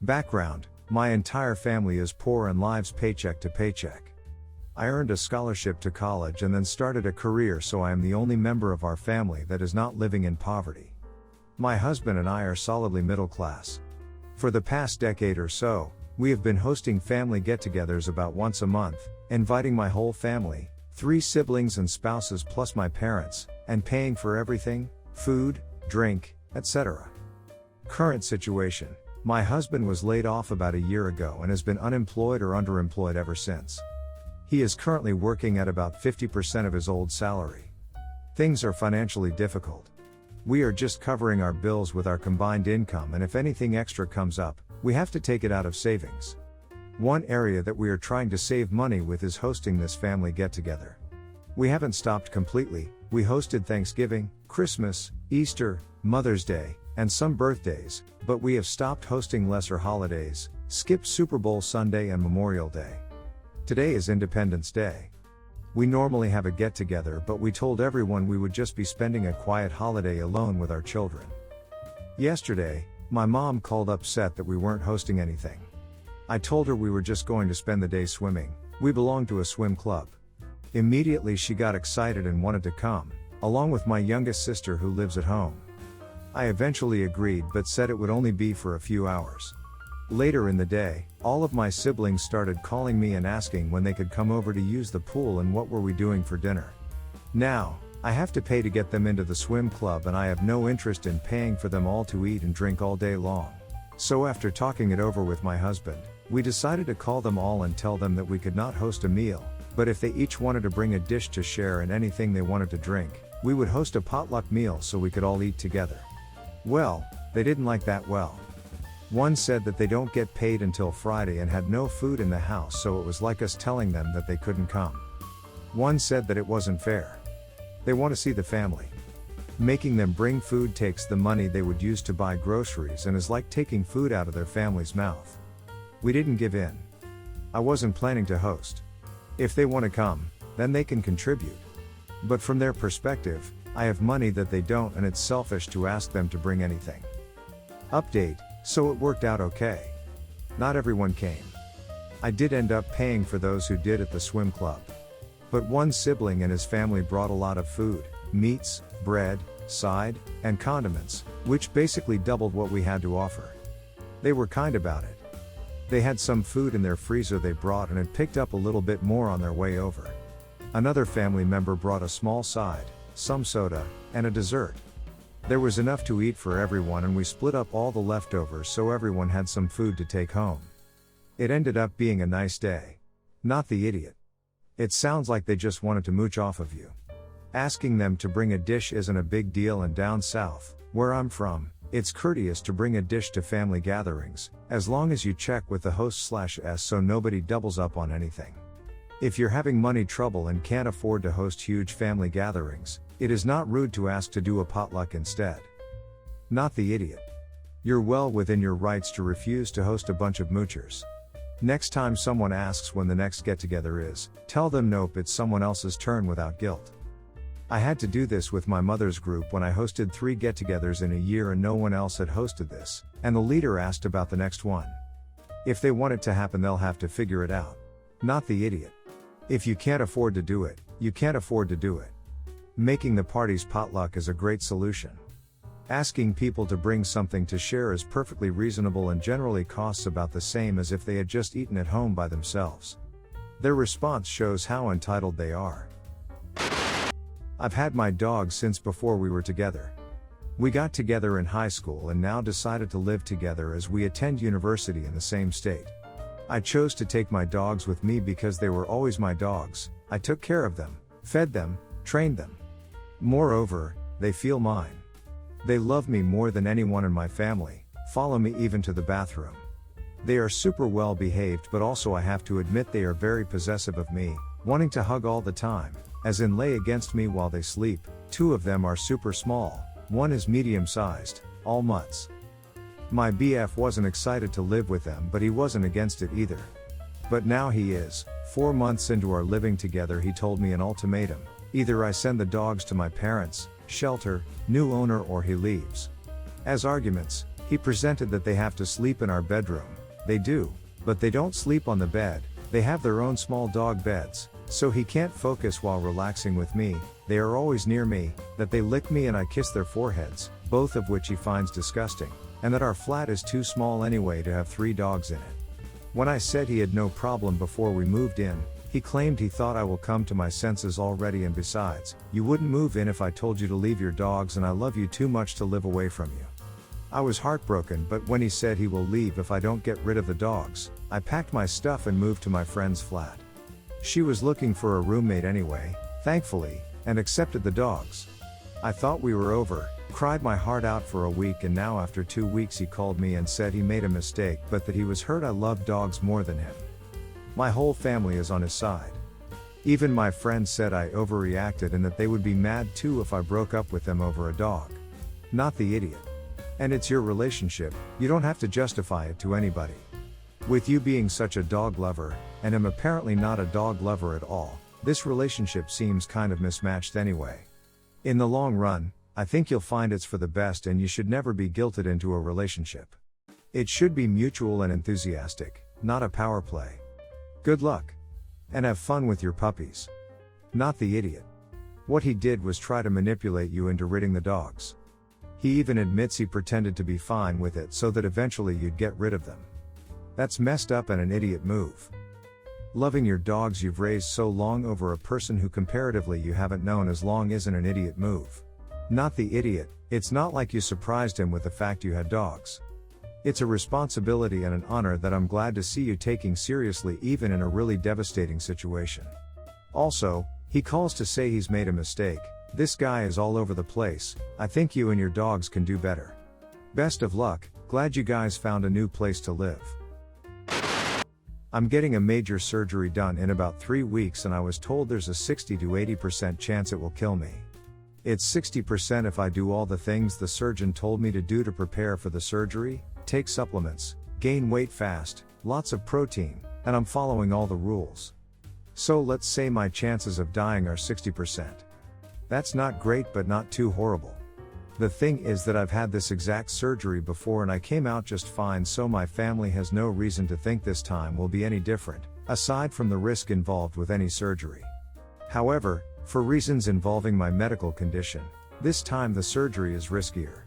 Background: my entire family is poor and lives paycheck to paycheck. I earned a scholarship to college and then started a career, so I am the only member of our family that is not living in poverty. My husband and I are solidly middle class. For the past decade or so, we have been hosting family get-togethers about once a month, inviting my whole family, 3 siblings and spouses plus my parents, and paying for everything: food, drink, etc. Current situation: my husband was laid off about a year ago and has been unemployed or underemployed ever since. He is currently working at about 50% of his old salary. Things are financially difficult. We are just covering our bills with our combined income, and if anything extra comes up, we have to take it out of savings. One area that we are trying to save money with is hosting this family get-together. We haven't stopped completely. We hosted Thanksgiving, Christmas, Easter, Mother's Day, and some birthdays, but we have stopped hosting lesser holidays, skipped Super Bowl Sunday and Memorial Day. Today is Independence Day. We normally have a get-together, but we told everyone we would just be spending a quiet holiday alone with our children. Yesterday, my mom called upset that we weren't hosting anything. I told her we were just going to spend the day swimming. We belong to a swim club. Immediately she got excited and wanted to come, along with my youngest sister who lives at home. I eventually agreed but said it would only be for a few hours. Later in the day, all of my siblings started calling me and asking when they could come over to use the pool and what were we doing for dinner. Now, I have to pay to get them into the swim club, and I have no interest in paying for them all to eat and drink all day long. So after talking it over with my husband, we decided to call them all and tell them that we could not host a meal, but if they each wanted to bring a dish to share and anything they wanted to drink, we would host a potluck meal so we could all eat together. Well, they didn't like that. One said that they don't get paid until Friday and had no food in the house, so it was like us telling them that they couldn't come. One said that it wasn't fair. They want to see the family. Making them bring food takes the money they would use to buy groceries and is like taking food out of their family's mouth. We didn't give in. I wasn't planning to host. If they want to come, then they can contribute. But from their perspective, I have money that they don't, and it's selfish to ask them to bring anything. Update: so it worked out okay. Not everyone came. I did end up paying for those who did at the swim club. But one sibling and his family brought a lot of food: meats, bread, side, and condiments, which basically doubled what we had to offer. They were kind about it. They had some food in their freezer they brought and had picked up a little bit more on their way over. Another family member brought a small side, some soda, and a dessert. There was enough to eat for everyone, and we split up all the leftovers so everyone had some food to take home. It ended up being a nice day. Not the idiot. It sounds like they just wanted to mooch off of you. Asking them to bring a dish isn't a big deal, and down south, where I'm from, it's courteous to bring a dish to family gatherings, as long as you check with the host/s so nobody doubles up on anything. If you're having money trouble and can't afford to host huge family gatherings, it is not rude to ask to do a potluck instead. Not the idiot. You're well within your rights to refuse to host a bunch of moochers. Next time someone asks when the next get-together is, tell them nope, it's someone else's turn without guilt. I had to do this with my mother's group when I hosted 3 get-togethers in a year and no one else had hosted this, and the leader asked about the next one. If they want it to happen, they'll have to figure it out. Not the idiot. If you can't afford to do it, you can't afford to do it. Making the party's potluck is a great solution. Asking people to bring something to share is perfectly reasonable and generally costs about the same as if they had just eaten at home by themselves. Their response shows how entitled they are. I've had my dog since before we were together. We got together in high school and now decided to live together as we attend university in the same state. I chose to take my dogs with me because they were always my dogs. I took care of them, fed them, trained them. Moreover, they feel mine. They love me more than anyone in my family, follow me even to the bathroom. They are super well behaved, but also I have to admit they are very possessive of me, wanting to hug all the time, as in lay against me while they sleep. 2 of them are super small, 1 is medium sized, all mutts. My BF wasn't excited to live with them, but he wasn't against it either. But now he is. 4 months into our living together, he told me an ultimatum: either I send the dogs to my parents' shelter, new owner, or he leaves. As arguments, He presented that they have to sleep in our bedroom. They do, but they don't sleep on the bed, they have their own small dog beds, so he can't focus while relaxing with me, they are always near me, that they lick me and I kiss their foreheads, both of which he finds disgusting, and that our flat is too small anyway to have 3 dogs in it. When I said he had no problem before we moved in, he claimed he thought I will come to my senses already, and besides, you wouldn't move in if I told you to leave your dogs and I love you too much to live away from you. I was heartbroken, but when he said he will leave if I don't get rid of the dogs, I packed my stuff and moved to my friend's flat. She was looking for a roommate anyway, thankfully, and accepted the dogs. I thought we were over, cried my heart out for a week, and now after 2 weeks he called me and said he made a mistake but that he was hurt I love dogs more than him. My whole family is on his side. Even my friends said I overreacted and that they would be mad too if I broke up with them over a dog. Not the idiot. And it's your relationship, you don't have to justify it to anybody. With you being such a dog lover, and him apparently not a dog lover at all, this relationship seems kind of mismatched anyway. In the long run, I think you'll find it's for the best, and you should never be guilted into a relationship. It should be mutual and enthusiastic, not a power play. Good luck. And have fun with your puppies. Not the idiot. What he did was try to manipulate you into ridding the dogs. He even admits he pretended to be fine with it so that eventually you'd get rid of them. That's messed up and an idiot move. Loving your dogs you've raised so long over a person who comparatively you haven't known as long isn't an idiot move. Not the idiot, it's not like you surprised him with the fact you had dogs. It's a responsibility and an honor that I'm glad to see you taking seriously even in a really devastating situation. Also, he calls to say he's made a mistake. This guy is all over the place, I think you and your dogs can do better. Best of luck, glad you guys found a new place to live. I'm getting a major surgery done in about 3 weeks and I was told there's a 60 to 80% chance it will kill me. It's 60% if I do all the things the surgeon told me to do to prepare for the surgery, take supplements, gain weight fast, lots of protein, and I'm following all the rules. So let's say my chances of dying are 60%. That's not great but not too horrible. The thing is that I've had this exact surgery before and I came out just fine, so my family has no reason to think this time will be any different, aside from the risk involved with any surgery. However, for reasons involving my medical condition, this time the surgery is riskier.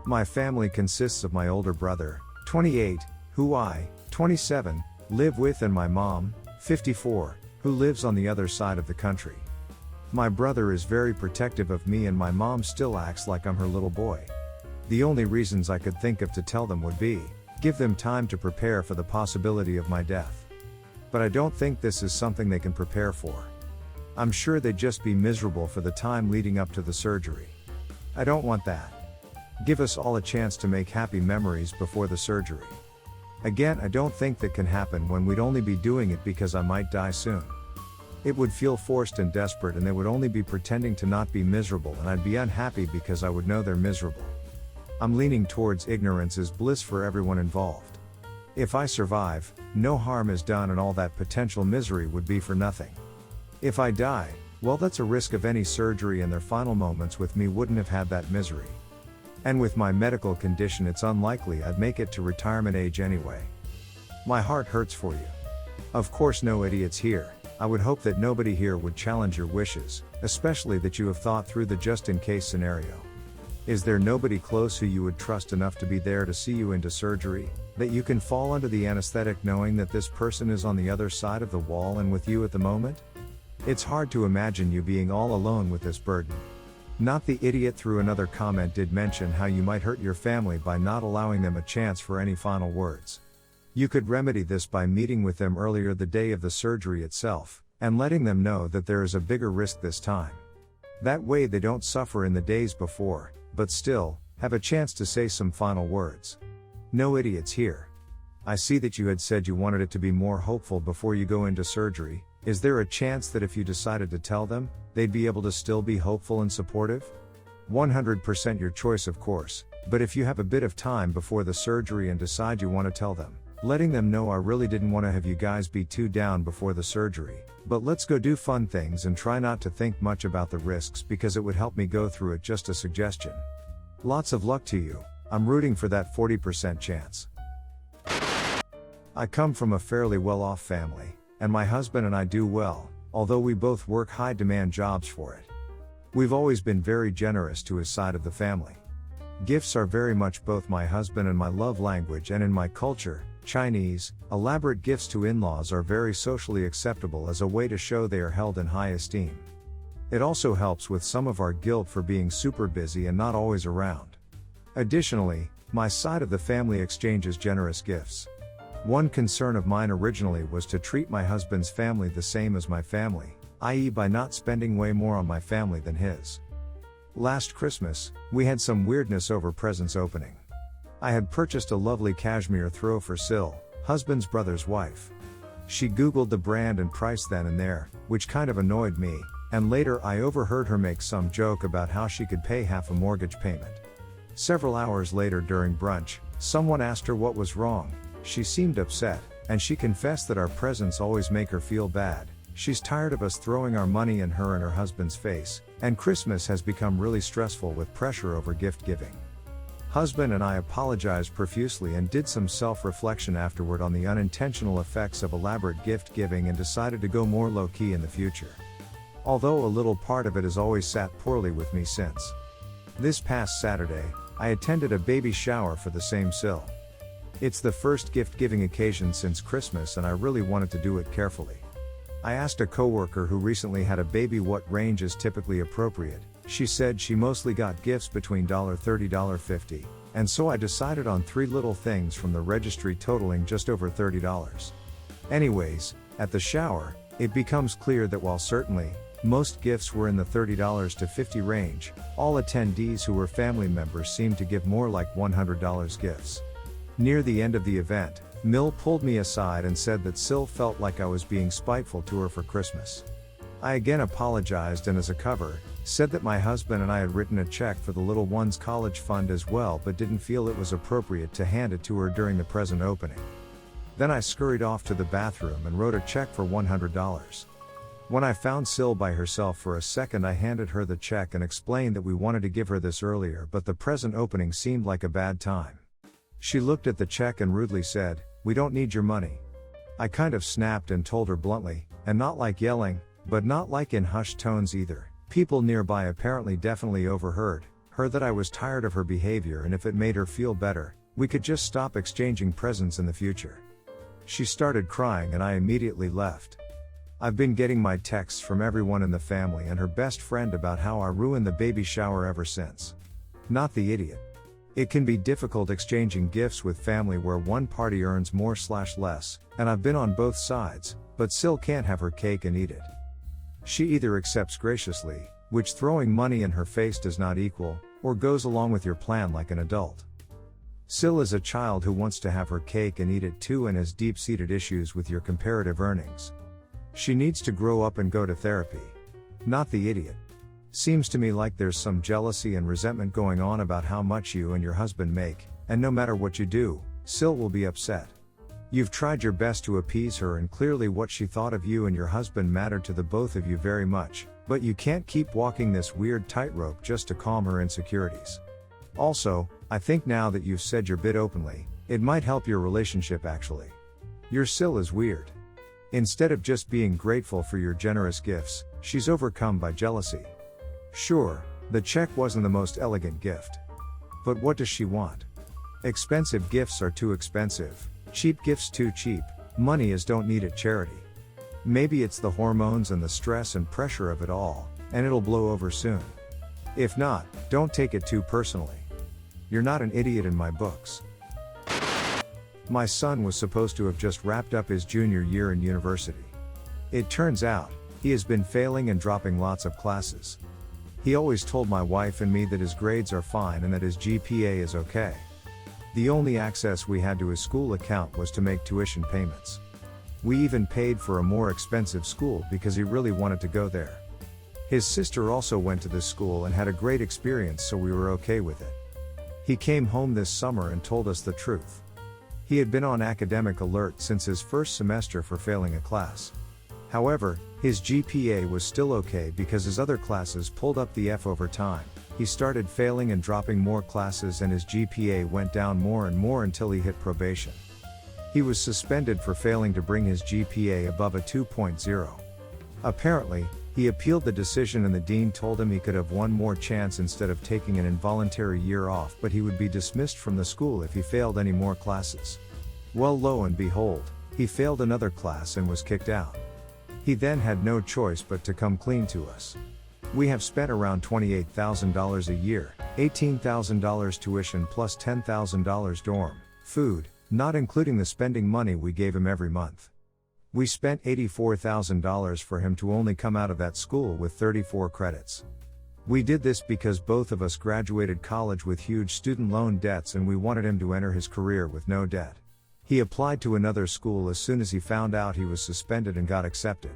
My family consists of my older brother, 28, who I, 27, live with, and my mom, 54, who lives on the other side of the country. My brother is very protective of me and my mom still acts like I'm her little boy. The only reasons I could think of to tell them would be, give them time to prepare for the possibility of my death. But I don't think this is something they can prepare for. I'm sure they'd just be miserable for the time leading up to the surgery. I don't want that. Give us all a chance to make happy memories before the surgery. Again, I don't think that can happen when we'd only be doing it because I might die soon. It would feel forced and desperate, and they would only be pretending to not be miserable, and I'd be unhappy because I would know they're miserable. I'm leaning towards ignorance is bliss for everyone involved. If I survive, no harm is done and all that potential misery would be for nothing. If I die, well, that's a risk of any surgery, and their final moments with me wouldn't have had that misery. And with my medical condition it's unlikely I'd make it to retirement age anyway. My heart hurts for you. Of course no idiots here. I would hope that nobody here would challenge your wishes, especially that you have thought through the just-in-case scenario. Is there nobody close who you would trust enough to be there to see you into surgery, that you can fall under the anesthetic knowing that this person is on the other side of the wall and with you at the moment? It's hard to imagine you being all alone with this burden. Not the idiot through another comment did mention how you might hurt your family by not allowing them a chance for any final words. You could remedy this by meeting with them earlier the day of the surgery itself, and letting them know that there is a bigger risk this time. That way they don't suffer in the days before, but still, have a chance to say some final words. No idiots here. I see that you had said you wanted it to be more hopeful before you go into surgery. Is there a chance that if you decided to tell them, they'd be able to still be hopeful and supportive? 100% your choice of course, but if you have a bit of time before the surgery and decide you want to tell them, letting them know I really didn't want to have you guys be too down before the surgery, but let's go do fun things and try not to think much about the risks because it would help me go through it, just a suggestion. Lots of luck to you. I'm rooting for that 40% chance. I come from a fairly well-off family, and my husband and I do well, although we both work high-demand jobs for it. We've always been very generous to his side of the family. Gifts are very much both my husband and my love language, and in my culture, Chinese, elaborate gifts to in-laws are very socially acceptable as a way to show they are held in high esteem. It also helps with some of our guilt for being super busy and not always around. Additionally, my side of the family exchanges generous gifts. One concern of mine originally was to treat my husband's family the same as my family, i.e. by not spending way more on my family than his. Last Christmas, we had some weirdness over presents opening. I had purchased a lovely cashmere throw for Sil, husband's brother's wife. She googled the brand and price then and there, which kind of annoyed me, and later I overheard her make some joke about how she could pay half a mortgage payment. Several hours later during brunch, someone asked her what was wrong. She seemed upset, and she confessed that our presents always make her feel bad. She's tired of us throwing our money in her and her husband's face, and Christmas has become really stressful with pressure over gift giving. Husband and I apologized profusely and did some self-reflection afterward on the unintentional effects of elaborate gift giving and decided to go more low-key in the future. Although a little part of it has always sat poorly with me since. This past Saturday, I attended a baby shower for the same Sil. It's the first gift-giving occasion since Christmas and I really wanted to do it carefully. I asked a coworker who recently had a baby what range is typically appropriate. She said she mostly got gifts between $30 to $50, and so I decided on 3 little things from the registry totaling just over $30. Anyways, at the shower, it becomes clear that while certainly, most gifts were in the $30 to $50 range, all attendees who were family members seemed to give more like $100 gifts. Near the end of the event, Mill pulled me aside and said that Sil felt like I was being spiteful to her for Christmas. I again apologized and as a cover, said that my husband and I had written a check for the little one's college fund as well but didn't feel it was appropriate to hand it to her during the present opening. Then I scurried off to the bathroom and wrote a check for $100. When I found Sil by herself for a second I handed her the check and explained that we wanted to give her this earlier but the present opening seemed like a bad time. She looked at the check and rudely said, "We don't need your money." I kind of snapped and told her bluntly, and not like yelling, but not like in hushed tones either. People nearby apparently definitely overheard her that I was tired of her behavior and if it made her feel better, we could just stop exchanging presents in the future. She started crying and I immediately left. I've been getting my texts from everyone in the family and her best friend about how I ruined the baby shower ever since. Not the idiot. It can be difficult exchanging gifts with family where one party earns more/less, and I've been on both sides, but Sil can't have her cake and eat it. She either accepts graciously, which throwing money in her face does not equal, or goes along with your plan like an adult. Sil is a child who wants to have her cake and eat it too and has deep-seated issues with your comparative earnings. She needs to grow up and go to therapy. Not the idiot. Seems to me like there's some jealousy and resentment going on about how much you and your husband make, and no matter what you do, Sil will be upset. You've tried your best to appease her and clearly what she thought of you and your husband mattered to the both of you very much, but you can't keep walking this weird tightrope just to calm her insecurities. Also, I think now that you've said your bit openly, it might help your relationship actually. Your Sil is weird. Instead of just being grateful for your generous gifts, she's overcome by jealousy. Sure, the check wasn't the most elegant gift. But what does she want? Expensive gifts are too expensive, cheap gifts too cheap, money is don't need at charity. Maybe it's the hormones and the stress and pressure of it all, and it'll blow over soon. If not, don't take it too personally. You're not an idiot in my books. My son was supposed to have just wrapped up his junior year in university. It turns out, he has been failing and dropping lots of classes. He always told my wife and me that his grades are fine and that his GPA is okay. The only access we had to his school account was to make tuition payments. We even paid for a more expensive school because he really wanted to go there. His sister also went to this school and had a great experience, so we were okay with it. He came home this summer and told us the truth. He had been on academic alert since his first semester for failing a class. However, his GPA was still okay because his other classes pulled up the F over time. he started failing and dropping more classes, and his GPA went down more and more until he hit probation. He was suspended for failing to bring his GPA above a 2.0. Apparently, he appealed the decision and the dean told him he could have one more chance instead of taking an involuntary year off, but he would be dismissed from the school if he failed any more classes. Well, lo and behold, he failed another class and was kicked out. He then had no choice but to come clean to us. We have spent around $28,000 a year, $18,000 tuition plus $10,000 dorm, food, not including the spending money we gave him every month. We spent $84,000 for him to only come out of that school with 34 credits. We did this because both of us graduated college with huge student loan debts and we wanted him to enter his career with no debt. He applied to another school as soon as he found out he was suspended and got accepted.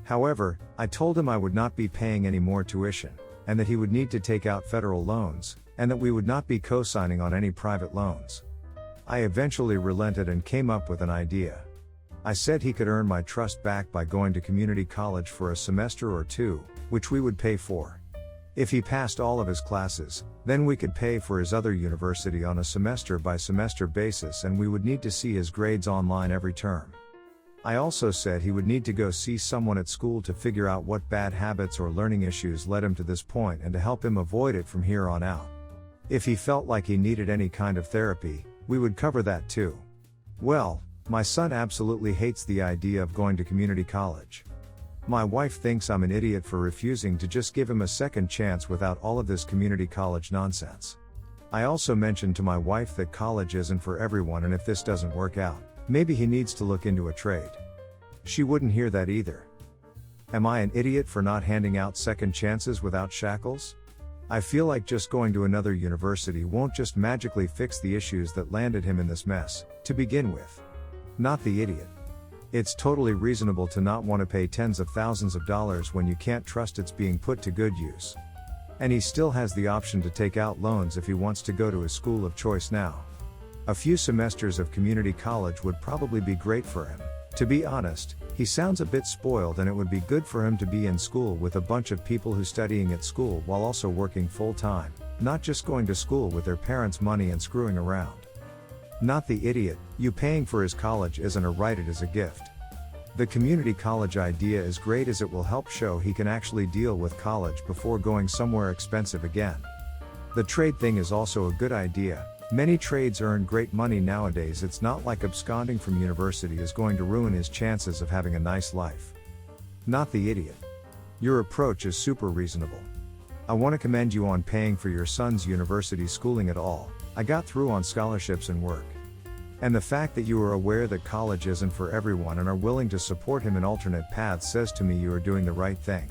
However, I told him I would not be paying any more tuition, and that he would need to take out federal loans, and that we would not be co-signing on any private loans. I eventually relented and came up with an idea. I said he could earn my trust back by going to community college for a semester or two, which we would pay for. If he passed all of his classes, then we could pay for his other university on a semester-by-semester basis, and we would need to see his grades online every term. I also said he would need to go see someone at school to figure out what bad habits or learning issues led him to this point and to help him avoid it from here on out. If he felt like he needed any kind of therapy, we would cover that too. Well, my son absolutely hates the idea of going to community college. My wife thinks I'm an idiot for refusing to just give him a second chance without all of this community college nonsense. I also mentioned to my wife that college isn't for everyone, and if this doesn't work out, maybe he needs to look into a trade. She wouldn't hear that either. Am I an idiot for not handing out second chances without shackles? I feel like just going to another university won't just magically fix the issues that landed him in this mess, to begin with. Not the idiot. It's totally reasonable to not want to pay tens of thousands of dollars when you can't trust it's being put to good use. And he still has the option to take out loans if he wants to go to his school of choice now. A few semesters of community college would probably be great for him. To be honest, he sounds a bit spoiled, and it would be good for him to be in school with a bunch of people who studying at school while also working full time, not just going to school with their parents' money and screwing around. Not the idiot, you paying for his college isn't a right, it is a gift. The community college idea is great as it will help show he can actually deal with college before going somewhere expensive again. The trade thing is also a good idea. Many trades earn great money nowadays. It's not like absconding from university is going to ruin his chances of having a nice life. Not the idiot. Your approach is super reasonable. I want to commend you on paying for your son's university schooling at all. I got through on scholarships and work. And the fact that you are aware that college isn't for everyone and are willing to support him in alternate paths says to me you are doing the right thing.